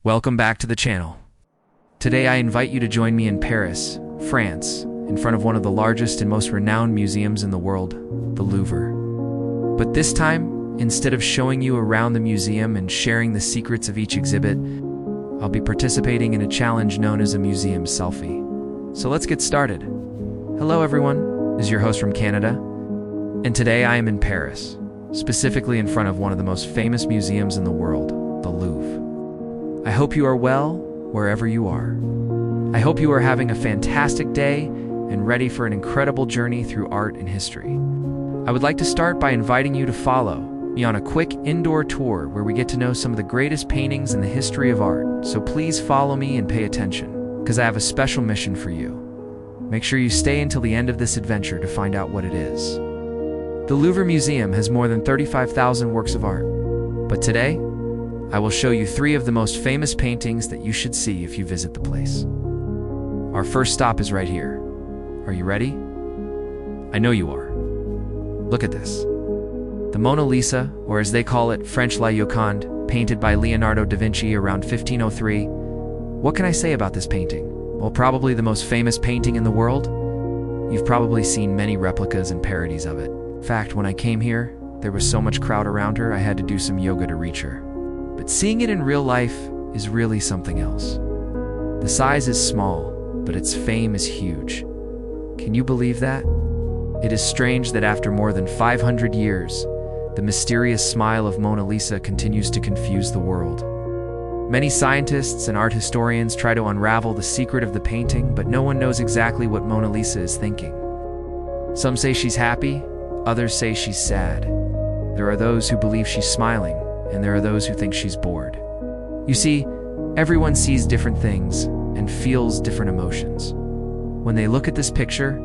Welcome back to the channel. Today I invite you to join me in Paris, France, in front of one of the largest and most renowned museums in the world, the Louvre. But this time, instead of showing you around the museum and sharing the secrets of each exhibit, I'll be participating in a challenge known as a museum selfie. So let's get started. Hello everyone, this is your host from Canada, and today I am in Paris, specifically in front of one of the most famous museums in the world, the Louvre. I hope you are well, wherever you are. I hope you are having a fantastic day and ready for an incredible journey through art and history. I would like to start by inviting you to follow me on a quick indoor tour where we get to know some of the greatest paintings in the history of art. So please follow me and pay attention, because I have a special mission for you. Make sure you stay until the end of this adventure to find out what it is. The Louvre Museum has more than 35,000 works of art, but today, I will show you 3 of the most famous paintings that you should see if you visit the place. Our first stop is right here. Are you ready? I know you are. Look at this. The Mona Lisa, or as they call it, French La Joconde, painted by Leonardo da Vinci around 1503. What can I say about this painting? Well, probably the most famous painting in the world. You've probably seen many replicas and parodies of it. In fact, when I came here, there was so much crowd around her, I had to do some yoga to reach her. But seeing it in real life is really something else. The size is small, but its fame is huge. Can you believe that? It is strange that after more than 500 years, the mysterious smile of Mona Lisa continues to confuse the world. Many scientists and art historians try to unravel the secret of the painting, but no one knows exactly what Mona Lisa is thinking. Some say she's happy, others say she's sad. There are those who believe she's smiling, and there are those who think she's bored. You see, everyone sees different things and feels different emotions when they look at this picture,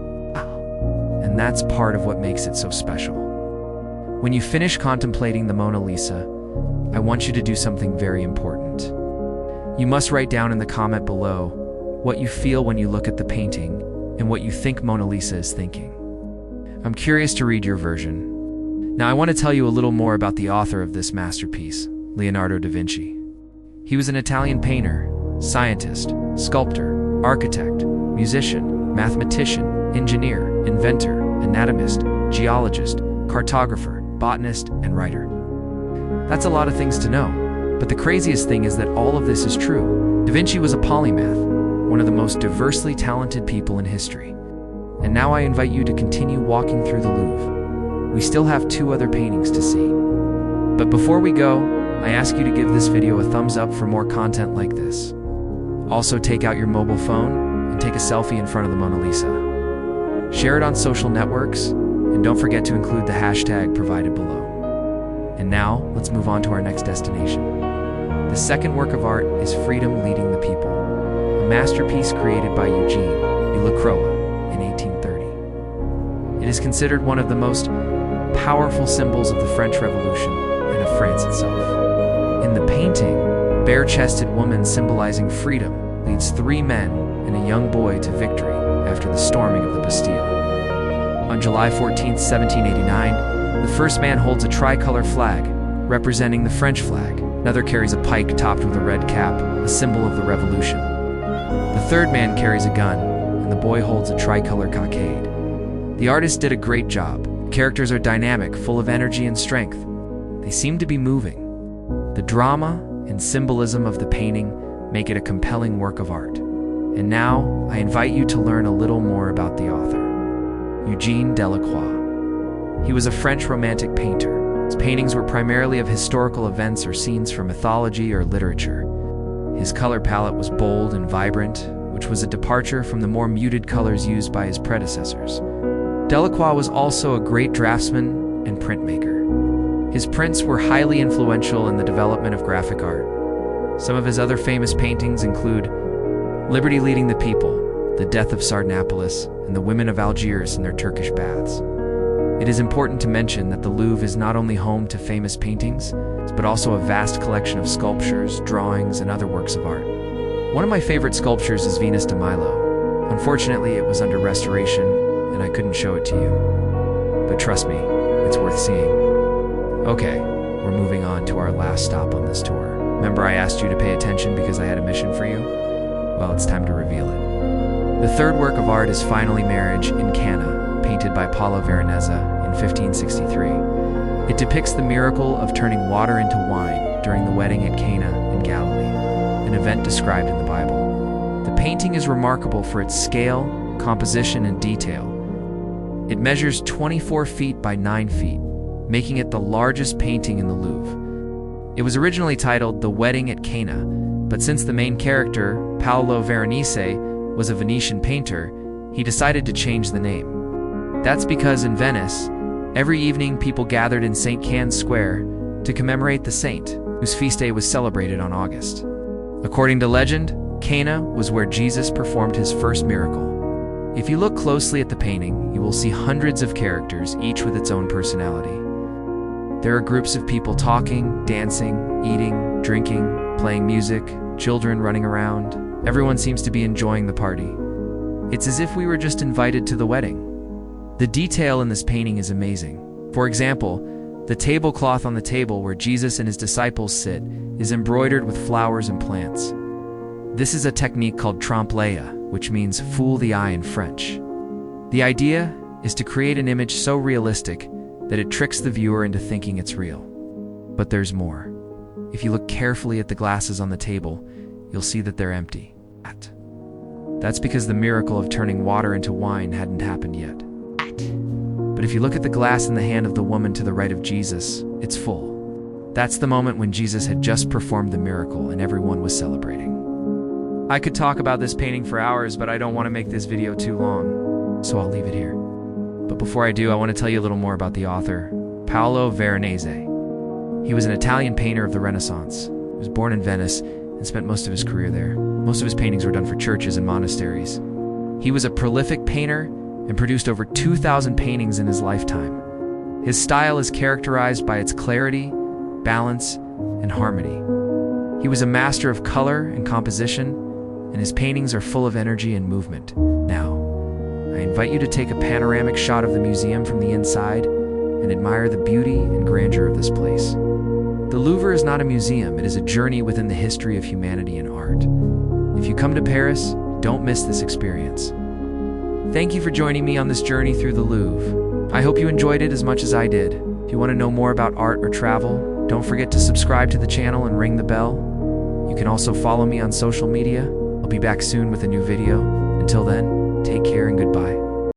and that's part of what makes it so special. When you finish contemplating the Mona Lisa, I want you to do something very important. You must write down in the comment below what you feel when you look at the painting and what you think Mona Lisa is thinking. I'm curious to read your version. Now I want to tell you a little more about the author of this masterpiece, Leonardo da Vinci. He was an Italian painter, scientist, sculptor, architect, musician, mathematician, engineer, inventor, anatomist, geologist, cartographer, botanist, and writer. That's a lot of things to know, but the craziest thing is that all of this is true. Da Vinci was a polymath, one of the most diversely talented people in history. And now I invite you to continue walking through the Louvre. We still have 2 other paintings to see. But before we go, I ask you to give this video a thumbs up for more content like this. Also take out your mobile phone and take a selfie in front of the Mona Lisa. Share it on social networks, and don't forget to include the hashtag provided below. And now, let's move on to our next destination. The second work of art is Freedom Leading the People, a masterpiece created by Eugene Delacroix in 1830. It is considered one of the most powerful symbols of the French Revolution and of France itself. In the painting, a bare-chested woman symbolizing freedom leads 3 men and a young boy to victory after the storming of the Bastille. On July 14, 1789, the first man holds a tricolor flag, representing the French flag. Another carries a pike topped with a red cap, a symbol of the revolution. The third man carries a gun, and the boy holds a tricolor cockade. The artist did a great job. The characters are dynamic, full of energy and strength. They seem to be moving. The drama and symbolism of the painting make it a compelling work of art. And now, I invite you to learn a little more about the author, Eugene Delacroix. He was a French romantic painter. His paintings were primarily of historical events or scenes from mythology or literature. His color palette was bold and vibrant, which was a departure from the more muted colors used by his predecessors. Delacroix was also a great draftsman and printmaker. His prints were highly influential in the development of graphic art. Some of his other famous paintings include Liberty Leading the People, The Death of Sardanapalus, and The Women of Algiers in Their Turkish Baths. It is important to mention that the Louvre is not only home to famous paintings, but also a vast collection of sculptures, drawings, and other works of art. One of my favorite sculptures is Venus de Milo. Unfortunately, it was under restoration, and I couldn't show it to you. But trust me, it's worth seeing. Okay, we're moving on to our last stop on this tour. Remember I asked you to pay attention because because I had a mission for you? Well, it's time to reveal it. The third work of art is Finally Marriage in Cana, painted by Paolo Veronese in 1563. It depicts the miracle of turning water into wine during the wedding at Cana in Galilee, an event described in the Bible. The painting is remarkable for its scale, composition, and detail. It measures 24 feet by 9 feet, making it the largest painting in the Louvre. It was originally titled The Wedding at Cana, but since the main character, Paolo Veronese, was a Venetian painter, he decided to change the name. That's because in Venice, every evening people gathered in St. Can's Square to commemorate the saint, whose feast day was celebrated on August. According to legend, Cana was where Jesus performed his first miracle. If you look closely at the painting, you will see hundreds of characters, each with its own personality. There are groups of people talking, dancing, eating, drinking, playing music, children running around. Everyone seems to be enjoying the party. It's as if we were just invited to the wedding. The detail in this painting is amazing. For example, the tablecloth on the table where Jesus and his disciples sit is embroidered with flowers and plants. This is a technique called trompe-l'œil, which means fool the eye in French. The idea is to create an image so realistic that it tricks the viewer into thinking it's real. But there's more. If you look carefully at the glasses on the table, you'll see that they're empty. That's because the miracle of turning water into wine hadn't happened yet. But if you look at the glass in the hand of the woman to the right of Jesus, it's full. That's the moment when Jesus had just performed the miracle and everyone was celebrating. I could talk about this painting for hours, but I don't want to make this video too long, so I'll leave it here. But before I do, I want to tell you a little more about the author, Paolo Veronese. He was an Italian painter of the Renaissance. He was born in Venice and spent most of his career there. Most of his paintings were done for churches and monasteries. He was a prolific painter and produced over 2,000 paintings in his lifetime. His style is characterized by its clarity, balance, and harmony. He was a master of color and composition, and his paintings are full of energy and movement. Now, I invite you to take a panoramic shot of the museum from the inside and admire the beauty and grandeur of this place. The Louvre is not a museum, it is a journey within the history of humanity and art. If you come to Paris, don't miss this experience. Thank you for joining me on this journey through the Louvre. I hope you enjoyed it as much as I did. If you want to know more about art or travel, don't forget to subscribe to the channel and ring the bell. You can also follow me on social media. I'll be back soon with a new video. Until then, take care and goodbye.